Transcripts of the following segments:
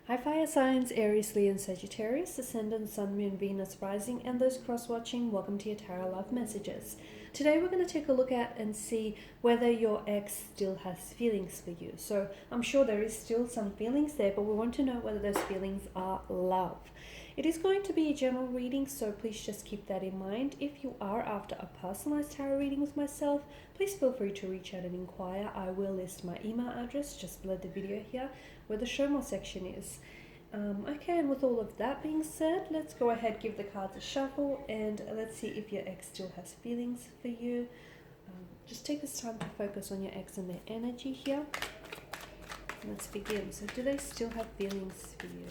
Hi fire signs, Aries, Leo and Sagittarius, Ascendant, Sun, Moon, Venus, Rising, and those cross-watching, welcome to your Tarot Love Messages. Today we're going to take a look at and see whether your ex still has feelings for you. So I'm sure there is still some feelings there, but we want to know whether those feelings are love. It is going to be a general reading, so please just keep that in mind. If you are after a personalized tarot reading with myself, please feel free to reach out and inquire. I will list my email address just below the video here, where the show more section is. Okay, and with all of that being said, let's go ahead, give the cards a shuffle, and let's see if your ex still has feelings for you. Just take this time to focus on your ex and their energy here. Let's begin. So do they still have feelings for you?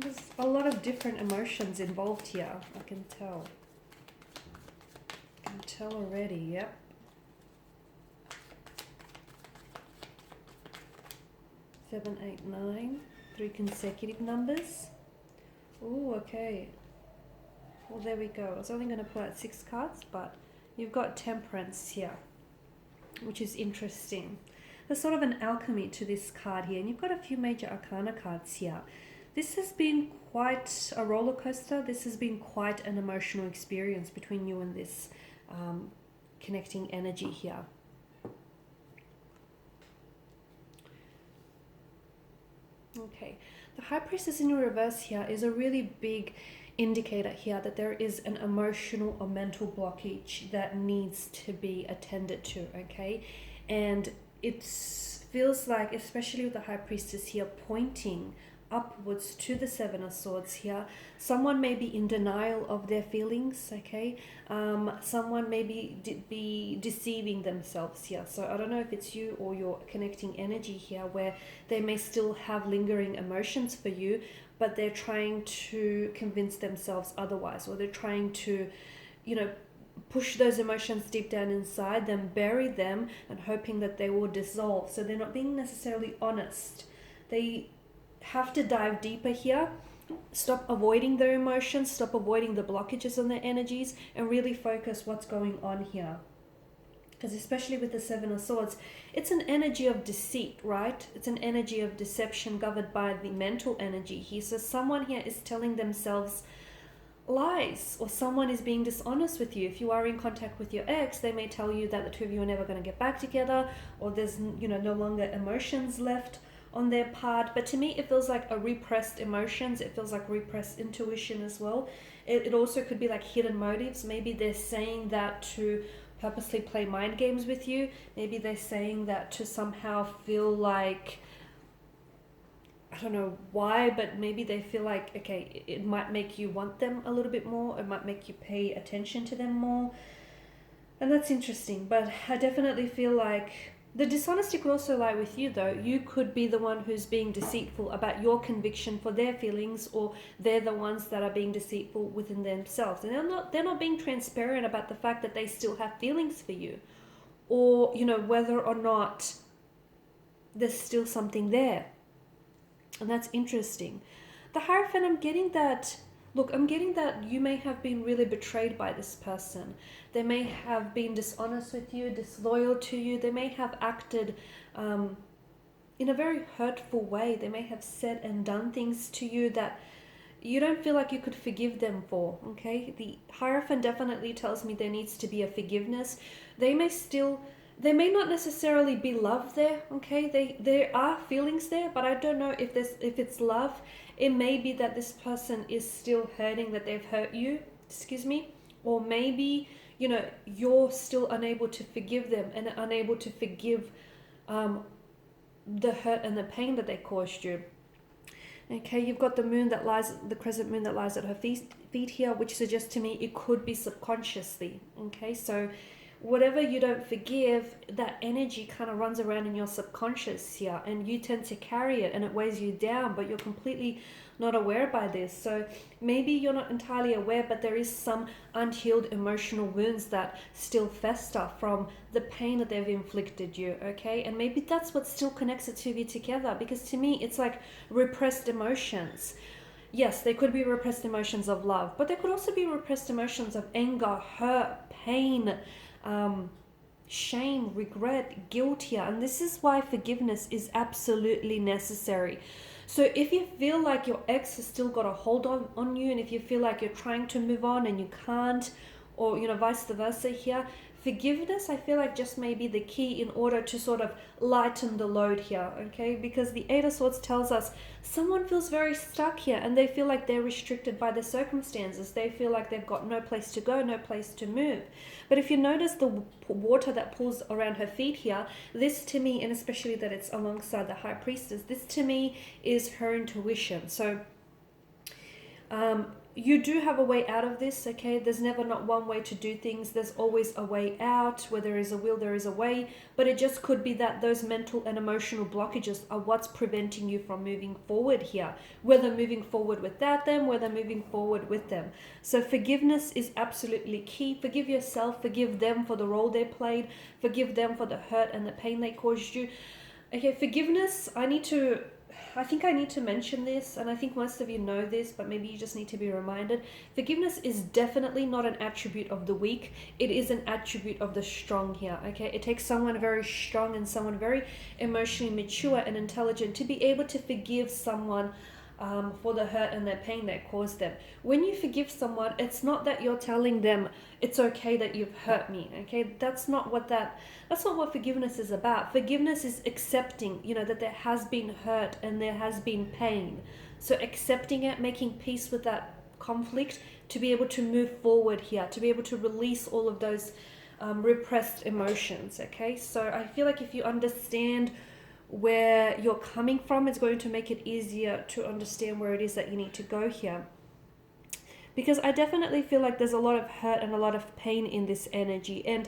There's a lot of different emotions involved here, I can tell. I can tell already, yep. Seven, eight, nine, 3 consecutive numbers. Oh, okay. Well, there we go. I was only going to put out 6 cards, but you've got Temperance here, which is interesting. There's sort of an alchemy to this card here, and you've got a few major arcana cards here. This has been quite a roller coaster. This has been quite an emotional experience between you and this connecting energy here. Okay, the High Priestess in reverse here is a really big indicator here that there is an emotional or mental blockage that needs to be attended to, okay? And it feels like, especially with the High Priestess here pointing upwards to the Seven of Swords here, someone may be in denial of their feelings, okay? Someone may be deceiving themselves here. So I don't know if it's you or your connecting energy here, where they may still have lingering emotions for you, but they're trying to convince themselves otherwise, or they're trying to, you know, push those emotions deep down inside them, bury them, and hoping that they will dissolve. So they're not being necessarily honest. They have to dive deeper here, stop avoiding their emotions, stop avoiding the blockages on their energies, and really focus what's going on here. Because especially with the Seven of Swords, it's an energy of deceit, right? It's an energy of deception governed by the mental energy here. So someone here is telling themselves lies, or someone is being dishonest with you. If you are in contact with your ex, they may tell you that the two of you are never going to get back together, or there's, you know, no longer emotions left on their part. But to me, it feels like a repressed emotions. It feels like repressed intuition as well. It also could be like hidden motives. Maybe they're saying that to purposely play mind games with you. Maybe they're saying that to somehow feel like, I don't know why, but maybe they feel like, okay, it might make you want them a little bit more. It might make you pay attention to them more. And that's interesting. But I definitely feel like the dishonesty could also lie with you, though. You could be the one who's being deceitful about your conviction for their feelings, or they're the ones that are being deceitful within themselves. And they're not being transparent about the fact that they still have feelings for you, or, you know, whether or not there's still something there. And that's interesting. The Hierophant, I'm getting that, look, I'm getting that you may have been really betrayed by this person. They may have been dishonest with you, disloyal to you. They may have acted in a very hurtful way. They may have said and done things to you that you don't feel like you could forgive them for, okay? The Hierophant definitely tells me there needs to be a forgiveness. They may not necessarily be love there, okay? There are feelings there, but I don't know if it's love. It may be that this person is still hurting, that they've hurt you, or maybe, you know, you're still unable to forgive them and unable to forgive the hurt and the pain that they caused you. Okay, you've got the crescent moon that lies at her feet here, which suggests to me it could be subconsciously. Okay, so whatever you don't forgive, that energy kind of runs around in your subconscious here, and you tend to carry it and it weighs you down, but you're completely not aware by this. So maybe you're not entirely aware, but there is some unhealed emotional wounds that still fester from the pain that they've inflicted you, okay? And maybe that's what still connects the two of you together, because to me it's like repressed emotions. Yes, there could be repressed emotions of love, but there could also be repressed emotions of anger, hurt, pain, shame, regret, guilt here. And this is why forgiveness is absolutely necessary. So if you feel like your ex has still got a hold on you, and if you feel like you're trying to move on and you can't, or vice versa here, forgiveness, I feel like, just may be the key in order to sort of lighten the load here, okay? Because the Eight of Swords tells us someone feels very stuck here, and they feel like they're restricted by the circumstances. They feel like they've got no place to go, no place to move. But if you notice the water that pools around her feet here, this to me, and especially that it's alongside the High Priestess, this to me is her intuition. So you do have a way out of this, okay? There's never not one way to do things. There's always a way out. Where there is a will, there is a way. But it just could be that those mental and emotional blockages are what's preventing you from moving forward here. Whether moving forward without them, whether moving forward with them. So forgiveness is absolutely key. Forgive yourself. Forgive them for the role they played. Forgive them for the hurt and the pain they caused you. Okay, forgiveness, I think I need to mention this, and I think most of you know this, but maybe you just need to be reminded. Forgiveness is definitely not an attribute of the weak. It is an attribute of the strong here, okay? It takes someone very strong and someone very emotionally mature and intelligent to be able to forgive someone for the hurt and the pain that caused them. When you forgive someone, it's not that you're telling them it's okay that you've hurt me, okay? That's not what forgiveness is about. Forgiveness is accepting, that there has been hurt and there has been pain. So accepting it, making peace with that conflict to be able to move forward here, to be able to release all of those repressed emotions, okay? So I feel like if you understand where you're coming from, it's going to make it easier to understand where it is that you need to go here. Because I definitely feel like there's a lot of hurt and a lot of pain in this energy, and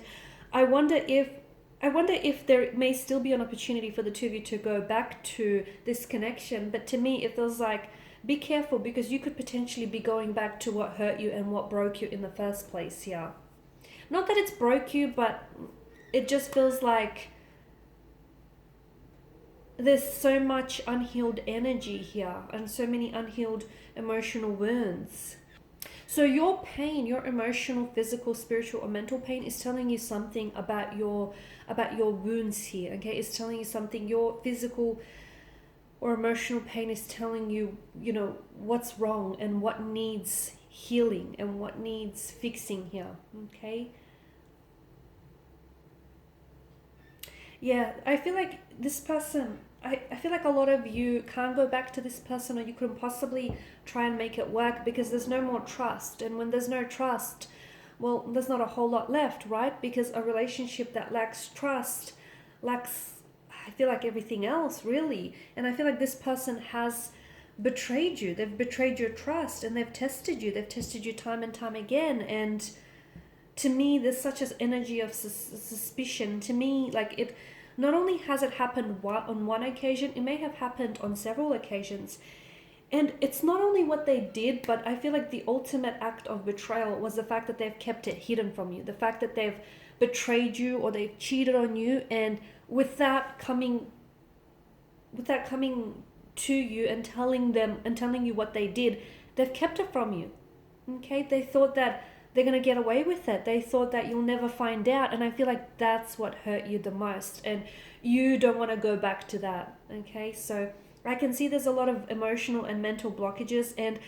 I wonder if there may still be an opportunity for the two of you to go back to this connection. But to me, it feels like, be careful, because you could potentially be going back to what hurt you and what broke you in the first place here. Not that it's broke you, but it just feels like there's so much unhealed energy here and so many unhealed emotional wounds. So your pain, your emotional, physical, spiritual, or mental pain is telling you something about your wounds here, okay? It's telling you something. Your physical or emotional pain is telling you, what's wrong and what needs healing and what needs fixing here, okay? Yeah, I feel like this person, I feel like a lot of you can't go back to this person, or you couldn't possibly try and make it work because there's no more trust. And when there's no trust, well, there's not a whole lot left, right? Because a relationship that lacks trust lacks, I feel like, everything else, really. And I feel like this person has betrayed you. They've betrayed your trust, and they've tested you. They've tested you time and time again. And to me, there's such an energy of suspicion. To me, like, it not only has it happened on one occasion, it may have happened on several occasions. And it's not only what they did, but I feel like the ultimate act of betrayal was the fact that they've kept it hidden from you. The fact that they've betrayed you or they've cheated on you, and without coming to you and telling you what they did, they've kept it from you. Okay? They thought that they're going to get away with it. They thought that you'll never find out. And I feel like that's what hurt you the most. And you don't want to go back to that. Okay? So I can see there's a lot of emotional and mental blockages. And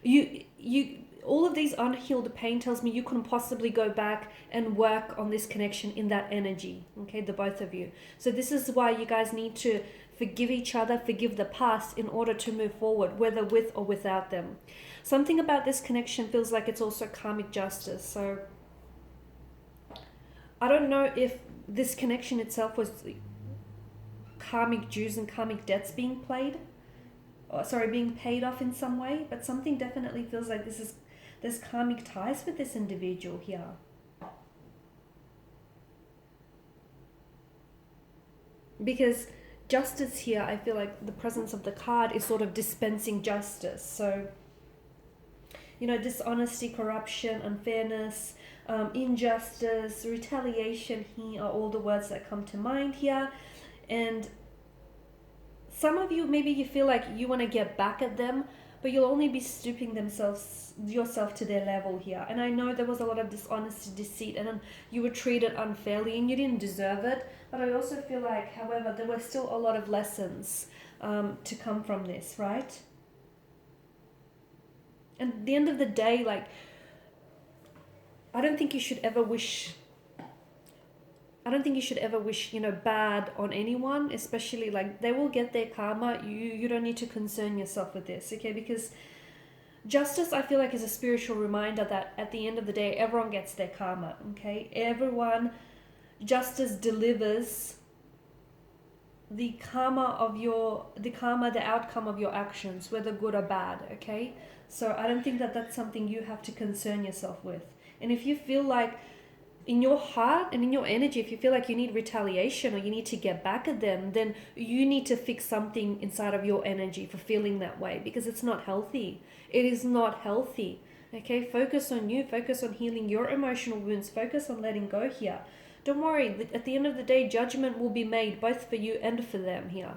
you all of these unhealed pain tells me you couldn't possibly go back and work on this connection in that energy. Okay? The both of you. So this is why you guys need to forgive each other, forgive the past in order to move forward, whether with or without them. Something about this connection feels like it's also karmic justice. So I don't know if this connection itself was karmic dues and karmic debts being paid off in some way, but something definitely feels like there's karmic ties with this individual here. because justice here, I feel like the presence of the card is sort of dispensing justice. So, you know, dishonesty, corruption, unfairness, injustice, retaliation here are all the words that come to mind here. And some of you, maybe you feel like you want to get back at them, but you'll only be stooping yourself to their level here. And I know there was a lot of dishonesty, deceit, and you were treated unfairly and you didn't deserve it. But I also feel like, however, there were still a lot of lessons to come from this, right? And at the end of the day, like, I don't think you should ever wish, you know, bad on anyone, especially like they will get their karma. You don't need to concern yourself with this, okay? Because justice, I feel like, is a spiritual reminder that at the end of the day, everyone gets their karma, okay? Justice delivers the outcome of your actions, whether good or bad, okay? So I don't think that that's something you have to concern yourself with. And if you feel like in your heart and in your energy, if you feel like you need retaliation or you need to get back at them, then you need to fix something inside of your energy for feeling that way, because it's not healthy. It is not healthy, okay? Focus on you, focus on healing your emotional wounds, focus on letting go here. Don't worry, at the end of the day, judgment will be made both for you and for them here.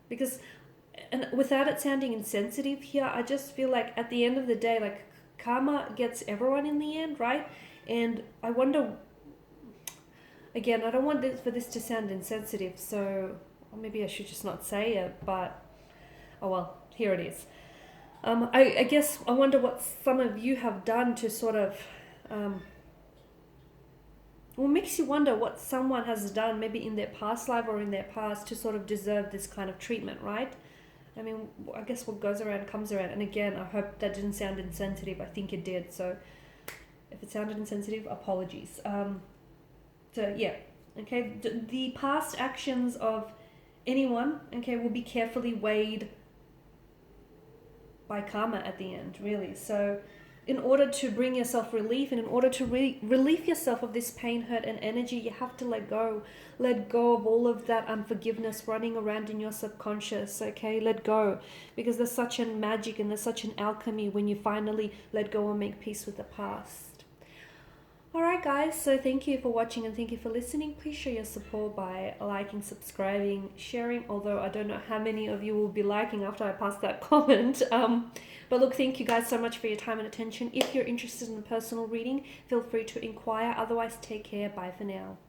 Because, and without it sounding insensitive here, I just feel like at the end of the day, like, karma gets everyone in the end, right? And I wonder, again, I don't want for this to sound insensitive, so or maybe I should just not say it, but oh well, here it is. I guess I wonder what some of you have done to sort of, makes you wonder what someone has done maybe in their past life or in their past to sort of deserve this kind of treatment, right? I mean, I guess what goes around comes around. And again, I hope that didn't sound insensitive. I think it did. So if it sounded insensitive, apologies. So yeah, okay. The past actions of anyone, okay, will be carefully weighed by karma at the end, really. So in order to bring yourself relief and in order to relieve yourself of this pain, hurt, and energy, you have to let go. Let go of all of that unforgiveness running around in your subconscious, okay? Let go. Because there's such a magic and there's such an alchemy when you finally let go and make peace with the past. Alright guys, so thank you for watching and thank you for listening. Please show your support by liking, subscribing, sharing, although I don't know how many of you will be liking after I pass that comment. But look, thank you guys so much for your time and attention. If you're interested in a personal reading, feel free to inquire. Otherwise, take care. Bye for now.